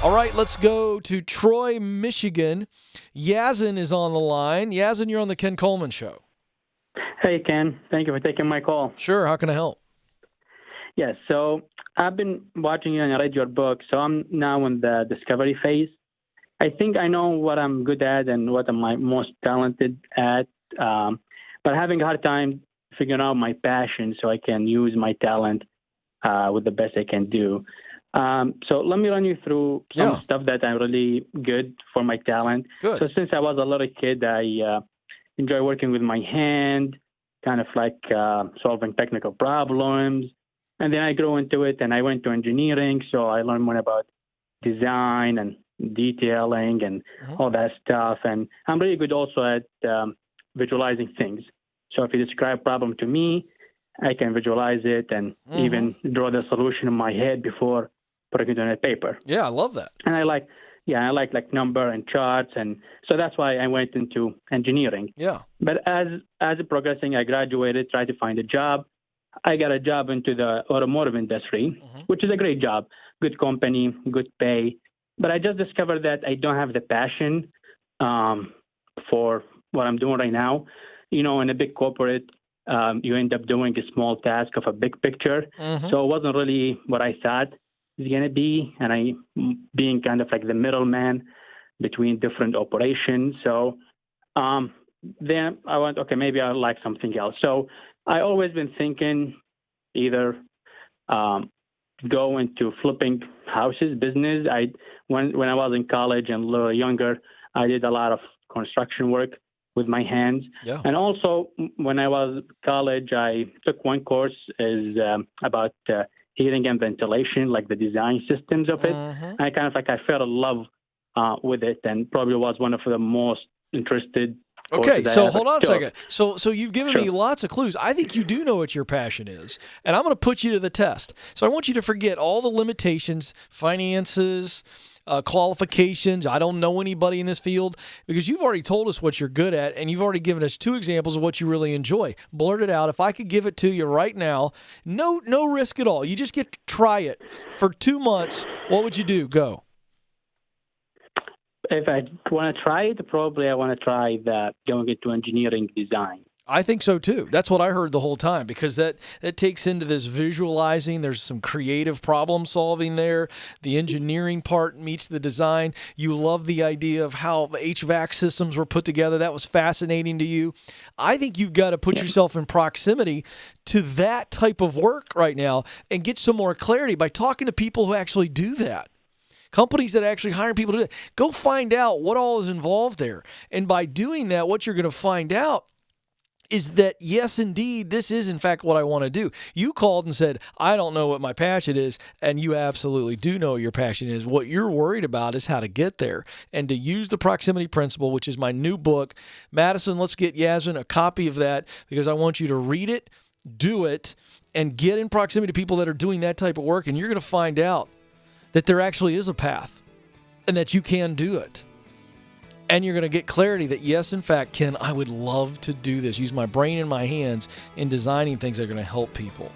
All right, let's go to Troy, Michigan. Yazin is on the line. Yazin, you're on the Ken Coleman Show. Hey, Ken. Thank you for taking my call. Sure, how can I help? Yes, so I've been watching you and I read your book, so I'm now in the discovery phase. I think I know what I'm good at and what I'm most talented at, but having a hard time figuring out my passion so I can use my talent with the best I can do. So let me run you through some stuff that I'm really good for my talent. Good. So since I was a little kid, I enjoy working with my hand, kind of like solving technical problems. And then I grew into it and I went to engineering. So I learned more about design and detailing and all that stuff. And I'm really good also at visualizing things. So if you describe a problem to me, I can visualize it and even draw the solution in my head before putting it on a paper. Yeah, I love that. And I like number and charts, and so that's why I went into engineering. Yeah. But as progressing, I graduated, tried to find a job. I got a job into the automotive industry, which is a great job, good company, good pay. But I just discovered that I don't have the passion for what I'm doing right now. You know, in a big corporate, you end up doing a small task of a big picture. So it wasn't really what I thought it's going to be. And I being kind of like the middleman between different operations. So then I went, okay, maybe I like something else. So I always been thinking either go into flipping houses business. When I was in college and a little younger, I did a lot of construction work with my hands. Yeah. And also when I was college, I took one course is about heating and ventilation, like the design systems of it. I kind of like I fell in love with it, and probably was one of the most interested. Okay, so hold on a second. So you've given me lots of clues. I think you do know what your passion is, and I'm going to put you to the test. So I want you to forget all the limitations, finances, qualifications. I don't know anybody in this field, because you've already told us what you're good at, and you've already given us 2 examples of what you really enjoy. Blurt it out. If I could give it to you right now, no risk at all. You just get to try it for 2 months. What would you do? Go. If I want to try it, probably I want to try that going into engineering design. I think so too. That's what I heard the whole time, because that takes into this visualizing. There's some creative problem solving there. The engineering part meets the design. You love the idea of how HVAC systems were put together. That was fascinating to you. I think you've got to put yourself in proximity to that type of work right now and get some more clarity by talking to people who actually do that. Companies that actually hire people to do that. Go find out what all is involved there. And by doing that, what you're going to find out is that, yes, indeed, this is, in fact, what I want to do. You called and said, I don't know what my passion is, and you absolutely do know what your passion is. What you're worried about is how to get there and to use the proximity principle, which is my new book. Madison, let's get Yazin a copy of that, because I want you to read it, do it, and get in proximity to people that are doing that type of work, and you're going to find out that there actually is a path and that you can do it. And you're going to get clarity that, yes, in fact, Ken, I would love to do this. Use my brain and my hands in designing things that are going to help people.